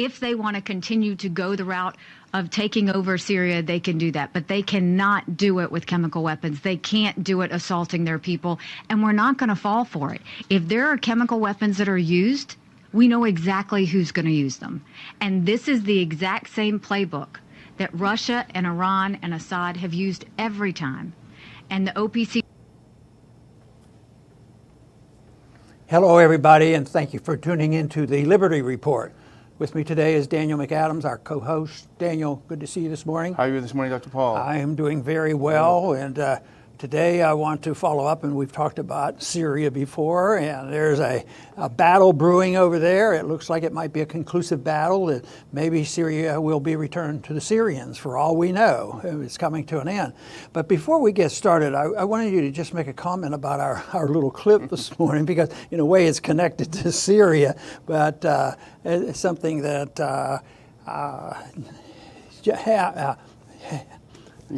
If they want to continue to go the route of taking over Syria, they can do that. But they cannot do it with chemical weapons. They can't do it assaulting their people. And we're not going to fall for it. If there are chemical weapons that are used, we know exactly who's going to use them. And this is the exact same playbook that Russia and Iran and Assad have used every time. And the OPC. Hello, everybody, and thank you for tuning in to the Liberty Report. With me today is Daniel McAdams, our co-host. Daniel, good to see you this morning. How are you this morning, Dr. Paul? I am doing very well, and today I want to follow up, and we've talked about Syria before, and there's a battle brewing over there. It looks like it might be a conclusive battle. That maybe Syria will be returned to the Syrians, for all we know. It's coming to an end. But before we get started, I wanted you to just make a comment about our little clip this morning, because in a way it's connected to Syria, but it's something that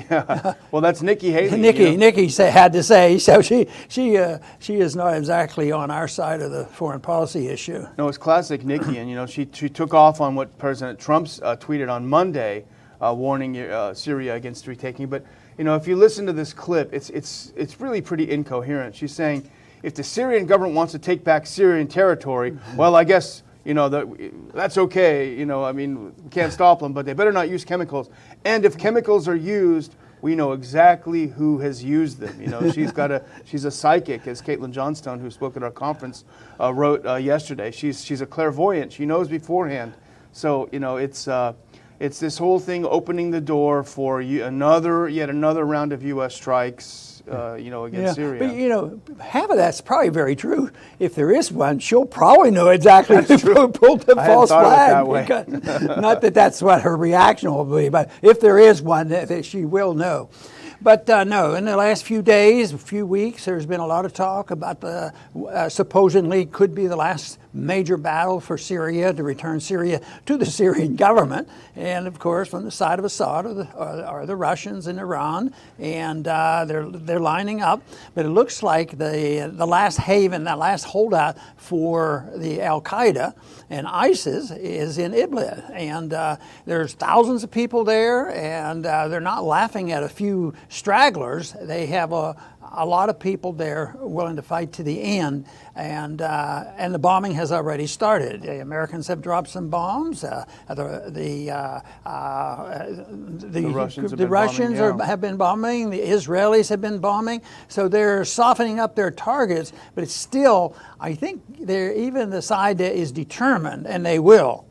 yeah, well, that's Nikki Haley. Nikki had to say, so she is not exactly on our side of the foreign policy issue. No, it's classic Nikki, and she took off on what President Trump tweeted on Monday, warning Syria against retaking. But if you listen to this clip, it's really pretty incoherent. She's saying, if the Syrian government wants to take back Syrian territory, well, I guess that's okay. We can't stop them, but they better not use chemicals. And if chemicals are used, we know exactly who has used them. She's a psychic, as Caitlin Johnstone, who spoke at our conference, wrote yesterday. She's a clairvoyant. She knows beforehand. So it's this whole thing opening the door for yet another round of U.S. strikes. Against Syria. But half of that's probably very true. If there is one, she'll probably know exactly who pulled the false flag. Not that that's what her reaction will be, but if there is one, that she will know. But no, in the last few days, few weeks, there's been a lot of talk about the supposedly could be the last major battle for Syria, to return Syria to the Syrian government. And of course, from the side of Assad are the Russians and Iran, and they're lining up. But it looks like the last haven, that last holdout for the Al-Qaeda and ISIS is in Idlib. And there's thousands of people there, and they're not laughing at a few stragglers. They have a lot of people there willing to fight to the end, and the bombing has already started. The Americans have dropped some bombs. The Russians have been bombing. The Israelis have been bombing. So they're softening up their targets, but it's still, I think, even the side that is determined, and they will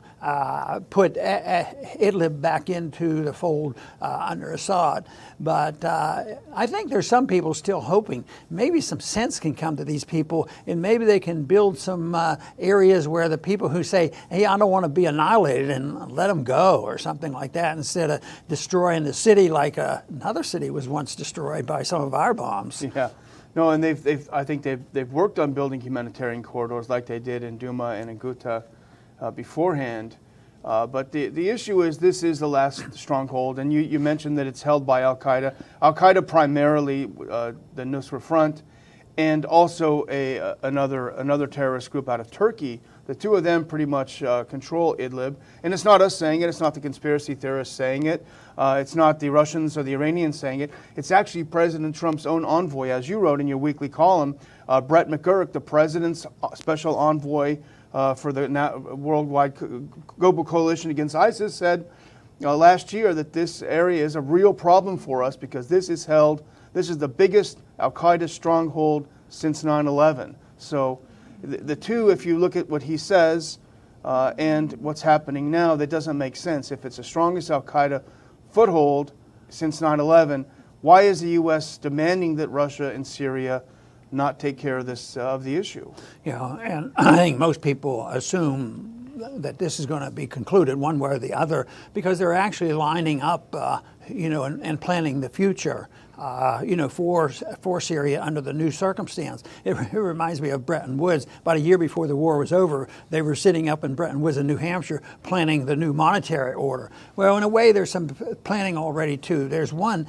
put Idlib back into the fold under Assad. But I think there's some people still hoping maybe some sense can come to these people, and maybe they can build some areas where the people who say, hey, I don't want to be annihilated, and let them go or something like that, instead of destroying the city like another city was once destroyed by some of our bombs. Yeah. No, and I think they've worked on building humanitarian corridors like they did in Douma and in Ghouta beforehand. But the issue is, this is the last stronghold, and you mentioned that it's held by Al-Qaeda. Al-Qaeda primarily, the Nusra Front, and also another terrorist group out of Turkey. The two of them pretty much control Idlib. And it's not us saying it. It's not the conspiracy theorists saying it. It's not the Russians or the Iranians saying it. It's actually President Trump's own envoy, as you wrote in your weekly column. Brett McGurk, the president's special envoy for the worldwide global coalition against ISIS, said last year that this area is a real problem for us, because this is the biggest Al-Qaeda stronghold since 9/11. So the two, if you look at what he says and what's happening now, that doesn't make sense. If it's the strongest Al-Qaeda foothold since 9/11, why is the U.S. demanding that Russia and Syria not take care of the issue? And I think most people assume that this is going to be concluded one way or the other, because they're actually lining up, and planning the future, for Syria under the new circumstance. It reminds me of Bretton Woods. About a year before the war was over, they were sitting up in Bretton Woods in New Hampshire planning the new monetary order. Well, in a way, there's some planning already too. There's one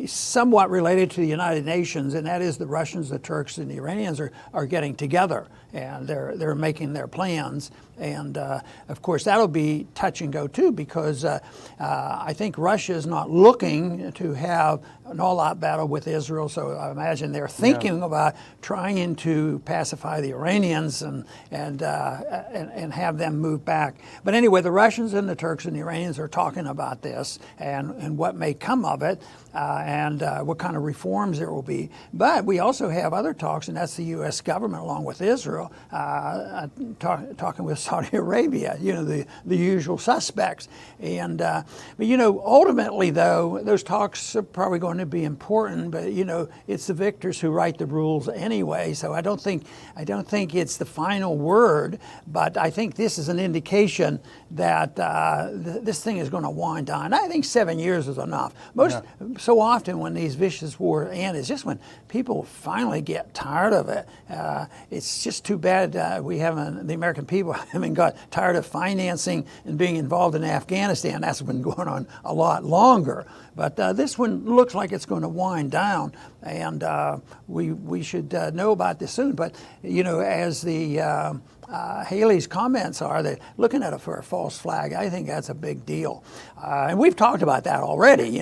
somewhat related to the United Nations, and that is the Russians, the Turks, and the Iranians are getting together. and they're making their plans. And of course, that'll be touch and go too, because I think Russia is not looking to have an all-out battle with Israel. So I imagine they're thinking about trying to pacify the Iranians and have them move back. But anyway, the Russians and the Turks and the Iranians are talking about this and what may come of it, and what kind of reforms there will be. But we also have other talks, and that's the U.S. government along with Israel talking with Saudi Arabia, the usual suspects. And but ultimately though, those talks are probably going to be important, but it's the victors who write the rules anyway. So I don't think it's the final word, but I think this is an indication that this thing is going to wind down. I think 7 years is enough. So often when these vicious wars end, it's just when people finally get tired of it. It's just too bad the American people haven't got tired of financing and being involved in Afghanistan. That's been going on a lot longer. But this one looks like it's going to wind down, and we should know about this soon. But as the Haley's comments are, they're looking at it for a false flag. I think that's a big deal, and we've talked about that already.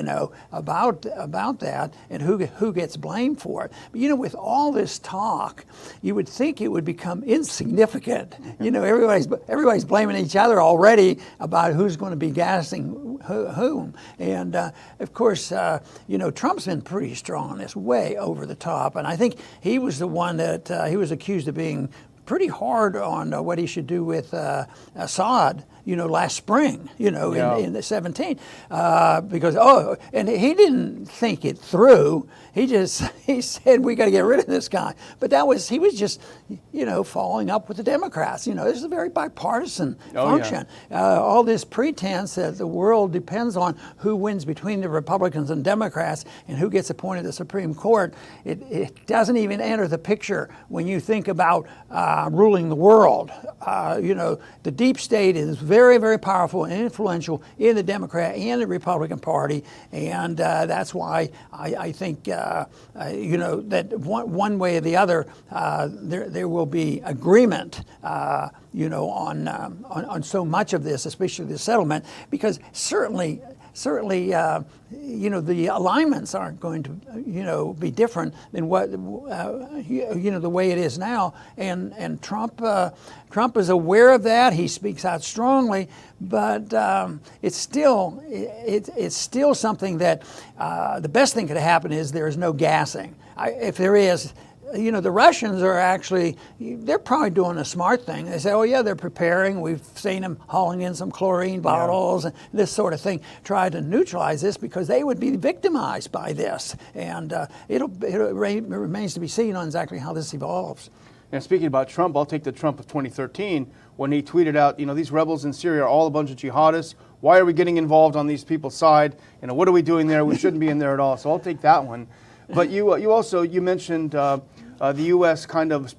About that and who gets blamed for it. But with all this talk, you would think it would become insignificant. Everybody's blaming each other already about who's going to be gassing whom, and of course, Trump's been pretty strong on this, way over the top, and I think he was the one that he was accused of being pretty hard on what he should do with Assad, last spring, in the 17, because and he didn't think it through. He said we got to get rid of this guy. But he was just, following up with the Democrats. This is a very bipartisan function. Yeah. All this pretense that the world depends on who wins between the Republicans and Democrats and who gets appointed to the Supreme Court, it doesn't even enter the picture when you think about ruling the world. The deep state is very, very powerful and influential in the Democrat and the Republican Party, and that's why I think that one way or the other there will be agreement on so much of this, especially the settlement, because certainly the alignments aren't going to be different than what the way it is now, and Trump is aware of that. He speaks out strongly, but it's still something that the best thing could happen is there is no gassing. If there is, the Russians they're probably doing a smart thing. They say, oh yeah, they're preparing. We've seen them hauling in some chlorine bottles and this sort of thing, try to neutralize this because they would be victimized by this. And it remains to be seen on exactly how this evolves. And speaking about Trump, I'll take the Trump of 2013 when he tweeted out, these rebels in Syria are all a bunch of jihadists. Why are we getting involved on these people's side? What are we doing there? We shouldn't be in there at all. So I'll take that one. But you mentioned the U.S. kind of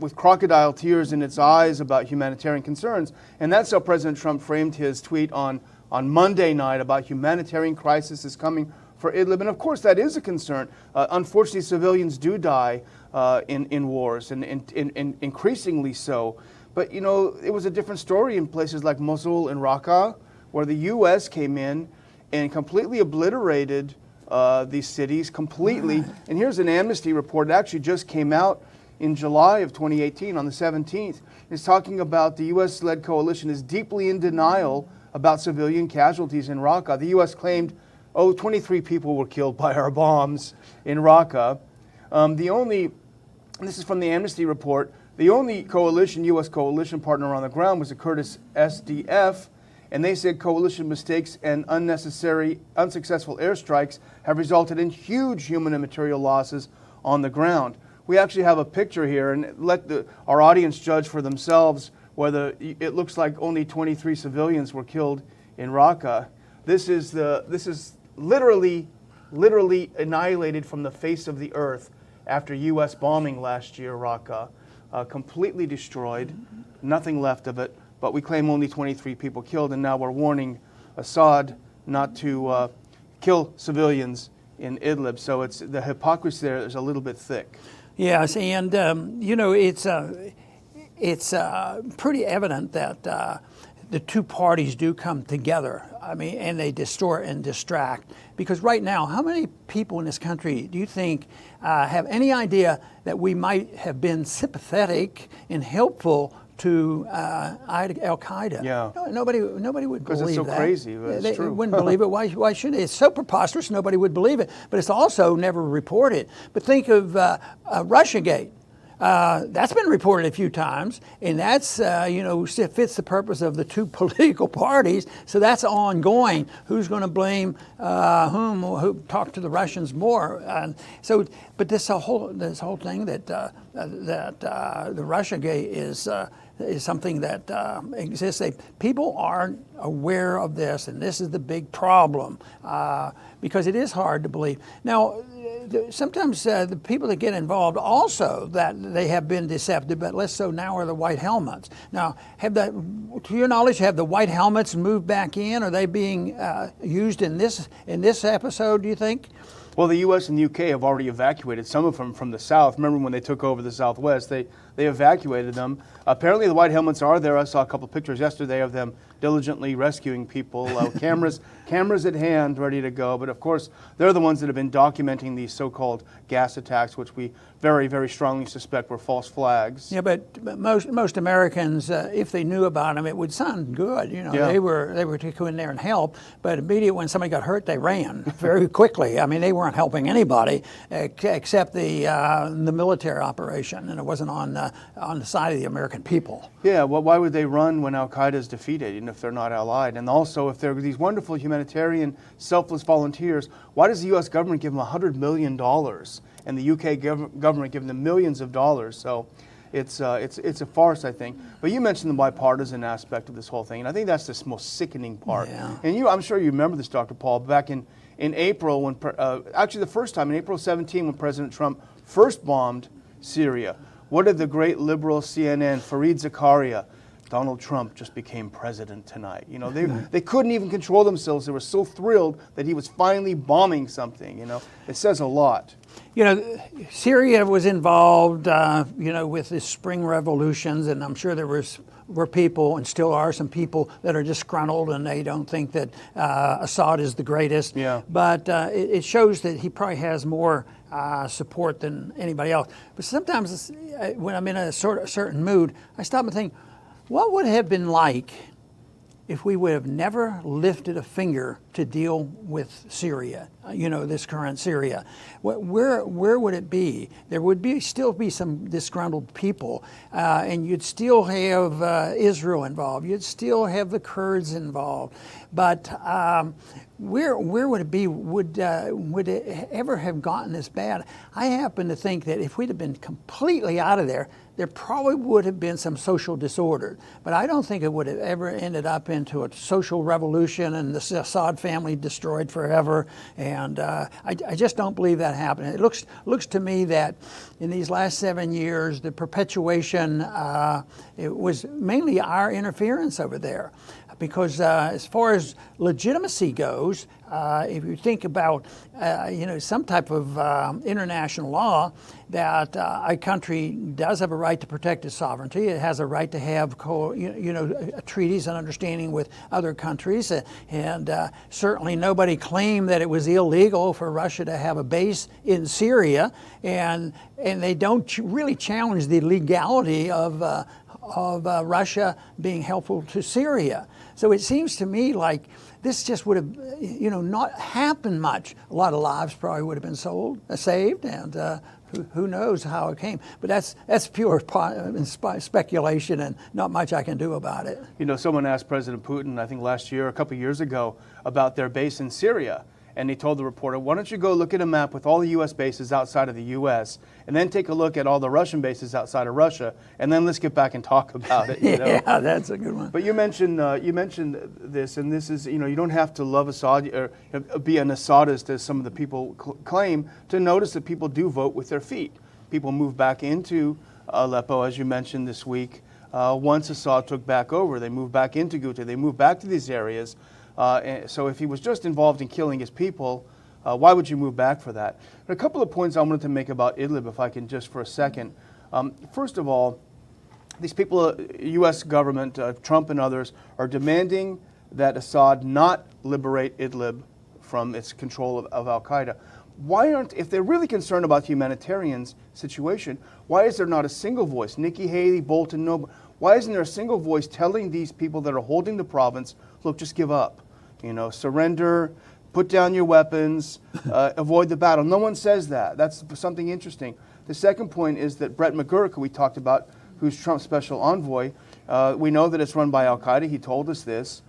with crocodile tears in its eyes about humanitarian concerns, and that's how President Trump framed his tweet on Monday night about humanitarian crisis is coming for Idlib, and of course that is a concern. Unfortunately, civilians do die in wars, and increasingly so. But it was a different story in places like Mosul and Raqqa, where the U.S. came in and completely obliterated these cities completely. And here's an Amnesty report. It actually just came out in July of 2018 on the 17th. It's talking about the U.S.-led coalition is deeply in denial about civilian casualties in Raqqa. The U.S. claimed, 23 people were killed by our bombs in Raqqa. This is from the Amnesty report, the only U.S. coalition partner on the ground was the Kurdish SDF, and they said coalition mistakes and unsuccessful airstrikes have resulted in huge human and material losses on the ground. We actually have a picture here, and let our audience judge for themselves whether it looks like only 23 civilians were killed in Raqqa. This is literally annihilated from the face of the earth after U.S. bombing last year, Raqqa. Completely destroyed, nothing left of it. But we claim only 23 people killed, and now we're warning Assad not to kill civilians in Idlib. So the hypocrisy there is a little bit thick. Yes, and it's pretty evident that the two parties do come together. I mean, and they distort and distract. Because right now, how many people in this country do you think have any idea that we might have been sympathetic and helpful to Al-Qaeda? Yeah. No, nobody would believe that. Because it's so crazy, but it's true. They wouldn't believe it. Why should they? It's so preposterous, nobody would believe it. But it's also never reported. But think of Russiagate. That's been reported a few times, and that's, fits the purpose of the two political parties, so that's ongoing. Who's going to blame whom? Who talk to the Russians more? But this whole thing that the Russiagate is something that exists. People aren't aware of this, and this is the big problem, because it is hard to believe. Now, sometimes the people that get involved also that they have been deceptive, but less so now are the white helmets. Now, to your knowledge, have the white helmets moved back in? Are they being used in this episode, do you think? Well, the U.S. and the U.K. have already evacuated some of them from the South. Remember when they took over the Southwest, they evacuated them. Apparently the white helmets are there. I saw a couple of pictures yesterday of them diligently rescuing people, cameras at hand, ready to go. But of course, they're the ones that have been documenting these so-called gas attacks, which we very, very strongly suspect were false flags. Yeah, but most Americans, if they knew about them, it would sound good. You know, Yeah. they were to go in there and help. But immediately when somebody got hurt, they ran very quickly. I mean, they weren't helping anybody except the military operation, and it wasn't on the side of the American people. Yeah, well, why would they run when Al-Qaeda is defeated, even if they're not allied? And also, if they're these wonderful humanitarian, selfless volunteers, why does the U.S. government give them $100 million and the U.K. government give them millions of dollars? So it's a farce, I think. But you mentioned the bipartisan aspect of this whole thing, and I think that's the most sickening part. Yeah. And I'm sure you remember this, Dr. Paul, back in April, when actually the first time, in April 17, when President Trump first bombed Syria. What did the great liberal CNN, Fareed Zakaria, Donald Trump just became president tonight? You know, they couldn't even control themselves. They were so thrilled that he was finally bombing something. You know, it says a lot. You know, Syria was involved, with the spring revolutions, and I'm sure there were people, and still are some people, that are disgruntled and they don't think that Assad is the greatest. Yeah. But it shows that he probably has more support than anybody else. But sometimes when I'm in a certain mood, I stop and think, what would it have been like if we would have never lifted a finger to deal with Syria, this current Syria? Where would it be? There would still be some disgruntled people, and you'd still have Israel involved. You'd still have the Kurds involved. But where would it be? Would it ever have gotten this bad? I happen to think that if we'd have been completely out of there probably would have been some social disorder. But I don't think it would have ever ended up into a social revolution and the Assad family destroyed forever. And I just don't believe that happened. It looks to me that in these last 7 years, the perpetuation, it was mainly our interference over there. Because as far as legitimacy goes, if you think about, some type of international law, that a country does have a right to protect its sovereignty. It has a right to have, treaties and understanding with other countries. And certainly nobody claimed that it was illegal for Russia to have a base in Syria. And they don't really challenge the legality of Russia being helpful to Syria. So it seems to me like this just would have, not happened much. A lot of lives probably would have been saved, and who knows how it came. But that's pure speculation, and not much I can do about it. Someone asked President Putin, I think last year, a couple of years ago, about their base in Syria. And he told the reporter, why don't you go look at a map with all the U.S. bases outside of the U.S., and then take a look at all the Russian bases outside of Russia, and then let's get back and talk about it. Yeah, that's a good one. But you mentioned this, and this is, you don't have to love Assad or be an Assadist, as some of the people claim, to notice that people do vote with their feet. People move back into Aleppo, as you mentioned this week. Once Assad took back over, they moved back into Ghouta. They moved back to these areas. So if he was just involved in killing his people, Why would you move back for that? But a couple of points I wanted to make about Idlib, if I can just for a second. First of all, these people, U.S. government, Trump and others, are demanding that Assad not liberate Idlib from its control of Al-Qaeda. If they're really concerned about the humanitarian situation, why is there not a single voice? Nikki Haley, Bolton, no. Why isn't there a single voice telling these people that are holding the province, look, just give up, surrender, put down your weapons, avoid the battle? No one says that. That's something interesting. The second point is that Brett McGurk, who we talked about, who's Trump's special envoy, we know that it's run by Al-Qaeda. He told us this.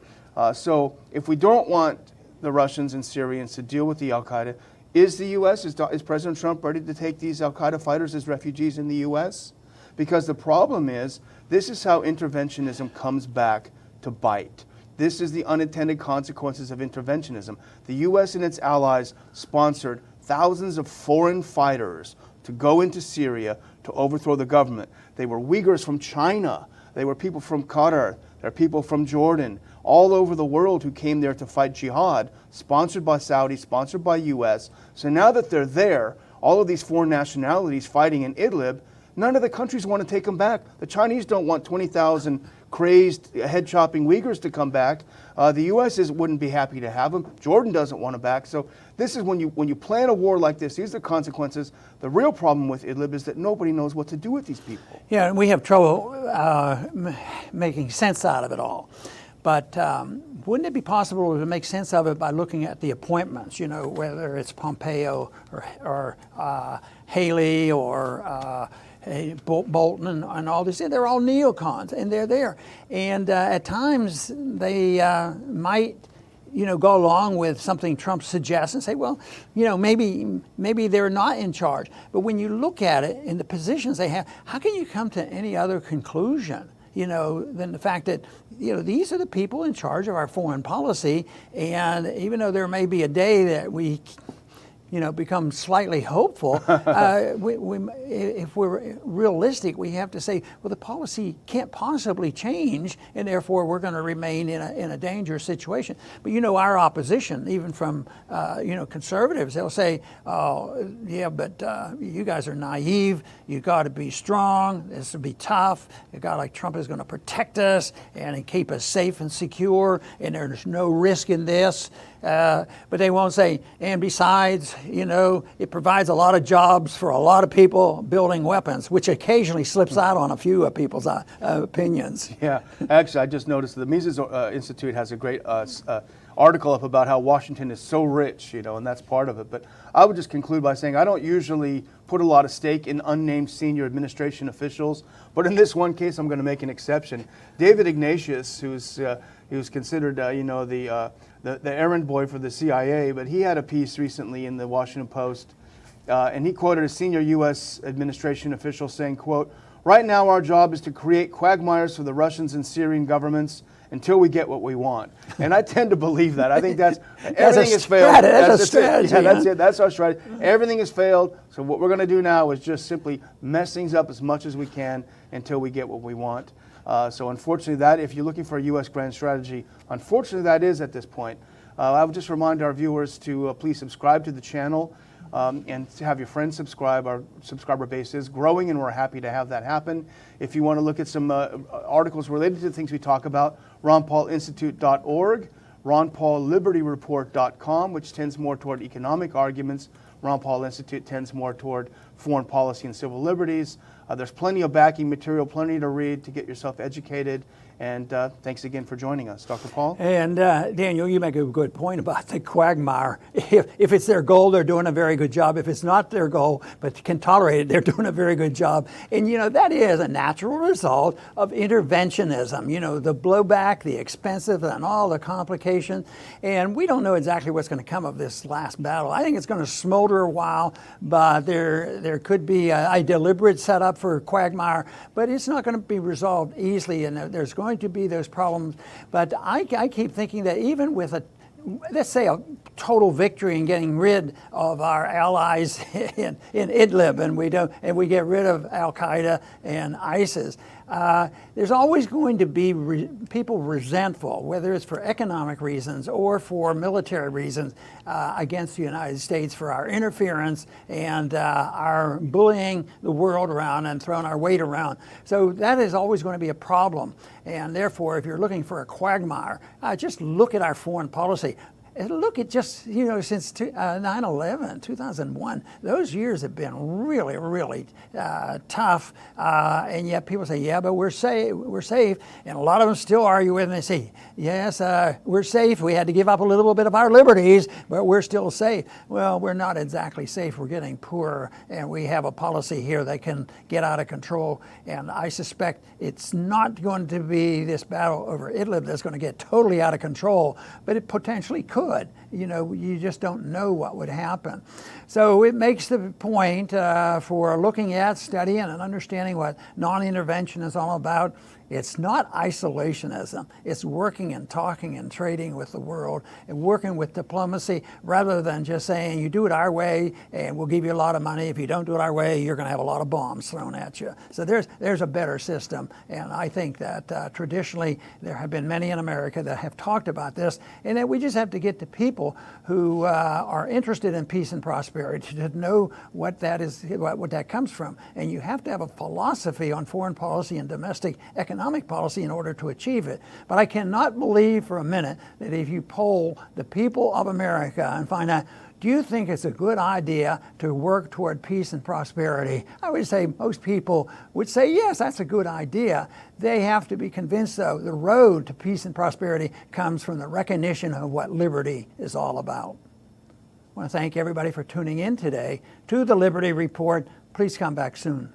So if we don't want the Russians and Syrians to deal with the Al-Qaeda, is the U.S., is President Trump ready to take these Al-Qaeda fighters as refugees in the U.S.? Because the problem is, this is how interventionism comes back to bite. This is the unintended consequences of interventionism. The U.S. and its allies sponsored thousands of foreign fighters to go into Syria to overthrow the government. They were Uyghurs from China. They were people from Qatar. There are people from Jordan, all over the world who came there to fight jihad, sponsored by Saudi, sponsored by U.S. So now that they're there, all of these foreign nationalities fighting in Idlib, none of the countries want to take them back. The Chinese don't want 20,000 crazed, head-chopping Uyghurs to come back. The U.S. wouldn't be happy to have them. Jordan doesn't want them back. So this is when you plan a war like this, these are the consequences. The real problem with Idlib is that nobody knows what to do with these people. Yeah, and we have trouble making sense out of it all. But wouldn't it be possible to make sense of it by looking at the appointments, whether it's Pompeo or Haley or Bolton and all this? They're all neocons, and they're there. And at times they might, go along with something Trump suggests and say, well, maybe they're not in charge. But when you look at it in the positions they have, how can you come to any other conclusion? Than the fact that, these are the people in charge of our foreign policy. And even though there may be a day that we, become slightly hopeful, if we're realistic, we have to say, well, the policy can't possibly change, and therefore we're going to remain in a dangerous situation. But our opposition, even from conservatives, they'll say, oh, yeah, but you guys are naive. You got to be strong. This will be tough. A guy like Trump is going to protect us and keep us safe and secure, and there's no risk in this. But they won't say, and besides, it provides a lot of jobs for a lot of people building weapons, which occasionally slips out on a few of people's opinions. Yeah, actually, I just noticed the Mises Institute has a great article up about how Washington is so rich, and that's part of it. But I would just conclude by saying I don't usually put a lot of stake in unnamed senior administration officials, but in this one case, I'm going to make an exception. David Ignatius, he was considered, the errand boy for the CIA, but he had a piece recently in the Washington Post, and he quoted a senior U.S. administration official saying, quote, "Right now our job is to create quagmires for the Russians and Syrian governments until we get what we want." And I tend to believe that. I think everything has failed. That's a strategy. Yeah, that's it. That's our strategy. Everything has failed. So what we're going to do now is just simply mess things up as much as we can until we get what we want. So unfortunately, if you're looking for a U.S. grand strategy, unfortunately that is at this point. I would just remind our viewers to please subscribe to the channel and to have your friends subscribe. Our subscriber base is growing, and we're happy to have that happen. If you want to look at some articles related to the things we talk about, ronpaulinstitute.org, ronpaullibertyreport.com, which tends more toward economic arguments. Ron Paul Institute tends more toward foreign policy and civil liberties. There's plenty of backing material, plenty to read to get yourself educated. And thanks again for joining us, Dr. Paul. And Daniel, you make a good point about the quagmire. If it's their goal, they're doing a very good job. If it's not their goal, but can tolerate it, they're doing a very good job. And that is a natural result of interventionism. The blowback, the expensive, and all the complications. And we don't know exactly what's going to come of this last battle. I think it's going to smolder a while, but there could be a deliberate setup for quagmire, but it's not going to be resolved easily, and there's going to be those problems. But I keep thinking that even with let's say a total victory in getting rid of our allies in Idlib, and we get rid of Al-Qaeda and ISIS, there's always going to be people resentful, whether it's for economic reasons or for military reasons, against the United States for our interference and our bullying the world around and throwing our weight around. So that is always going to be a problem. And therefore, if you're looking for a quagmire, just look at our foreign policy. And look at just, since 9/11, 2001, those years have been really, really tough. And yet people say, yeah, but we're safe. And a lot of them still argue with it, and they say, yes, we're safe. We had to give up a little bit of our liberties, but we're still safe. Well, we're not exactly safe. We're getting poorer, and we have a policy here that can get out of control. And I suspect it's not going to be this battle over Idlib that's going to get totally out of control, but it potentially could. You just don't know what would happen. So it makes the point for looking at, studying, and understanding what non-intervention is all about. It's not isolationism. It's working and talking and trading with the world and working with diplomacy rather than just saying, you do it our way and we'll give you a lot of money. If you don't do it our way, you're going to have a lot of bombs thrown at you. So there's a better system. And I think that traditionally there have been many in America that have talked about this, and that we just have to get the people who are interested in peace and prosperity to know what that is, what that comes from. And you have to have a philosophy on foreign policy and domestic economic policy in order to achieve it. But I cannot believe for a minute that if you poll the people of America and find out, do you think it's a good idea to work toward peace and prosperity? I would say most people would say, yes, that's a good idea. They have to be convinced, though, the road to peace and prosperity comes from the recognition of what liberty is all about. I want to thank everybody for tuning in today to the Liberty Report. Please come back soon.